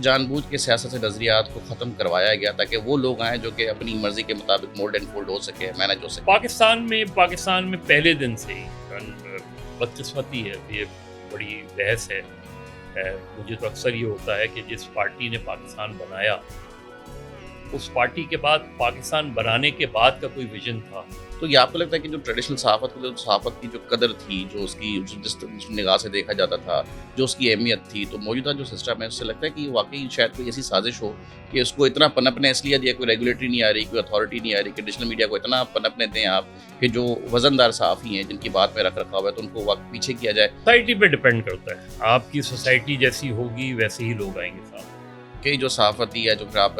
جان بوجھ کے سیاست سے نظریات کو ختم کروایا گیا تاکہ وہ لوگ آئیں جو کہ اپنی مرضی کے مطابق مولڈ اینڈ فولڈ ہو سکے، مینج ہو سکے؟ پاکستان میں پہلے دن سے ہی بدقسمتی ہے، یہ بڑی بحث ہے۔ مجھے تو اکثر یہ ہوتا ہے کہ جس پارٹی نے پاکستان بنایا اس پارٹی کے بعد پاکستان بنانے کے بعد کا کوئی ویژن تھا۔ تو یہ آپ کو لگتا ہے کہ جو ٹریڈیشنل صحافت کی جو قدر تھی، جو اس کی جس نگاہ سے دیکھا جاتا تھا، جو اس کی اہمیت تھی، تو موجودہ جو سسٹم ہے اس سے لگتا ہے کہ واقعی شاید کوئی ایسی سازش ہو کہ اس کو اتنا پنپنے اس لیے دیا، کوئی ریگولیٹری نہیں آ رہی، کوئی اتھارٹی نہیں آ رہی کہ ڈیجیٹل میڈیا کو اتنا پنپنے دیں آپ کہ جو وزن دار صحافی ہیں جن کی بات میں رکھ رکھا ہوا ہے تو ان کو وقت پیچھے کیا جائے؟ سوسائٹی پہ ڈپینڈ کرتا ہے، آپ کی سوسائٹی جیسی ہوگی ویسے ہی لوگ آئیں گے ساتھ۔ کہ جو صحافتی ہے جو آپ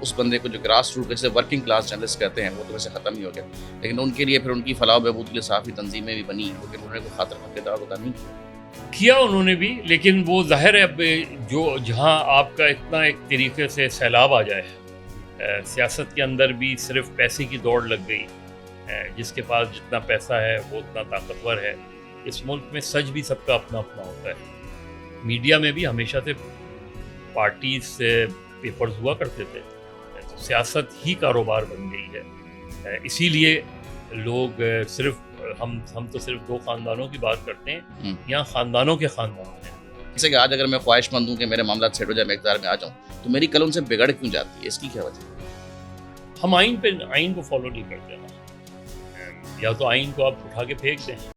اس بندے کو جو گراس روٹ جیسے ورکنگ کلاس جرنلسٹ کہتے ہیں وہ تو ویسے ختم ہی ہو گیا، لیکن ان کے لیے پھر ان کی فلاح و بہبود کے لیے صحافی تنظیمیں بھی بنی، لیکن انہوں نے کوئی خاطر خریدار ہوتا نہیں کیا انہوں نے بھی، لیکن وہ ظاہر ہے اب جو جہاں آپ کا اتنا ایک طریقے سے سیلاب آ جائے، سیاست کے اندر بھی صرف پیسے کی دوڑ لگ گئی، جس کے پاس جتنا پیسہ ہے وہ اتنا طاقتور ہے۔ اس ملک میں سچ بھی سب کا اپنا اپنا ہوتا ہے۔ میڈیا میں بھی ہمیشہ سے پارٹیز سے پیپرز ہوا کرتے تھے، تو سیاست ہی کاروبار بن گئی ہے۔ اسی لیے لوگ صرف ہم تو صرف دو خاندانوں کی بات کرتے ہیں، یہاں خاندانوں کے خاندان ہیں۔ جیسے کہ آج اگر میں خواہش مند ہوں کہ میرے معاملات سیٹ ہو جائے، میں اقتدار میں آ جاؤں، تو میری کل ان سے بگڑ کیوں جاتی ہے؟ اس کی کیا وجہ ہے؟ ہم آئین کو فالو نہیں کرتے نا، یا تو آئین کو آپ اٹھا کے پھینک دیں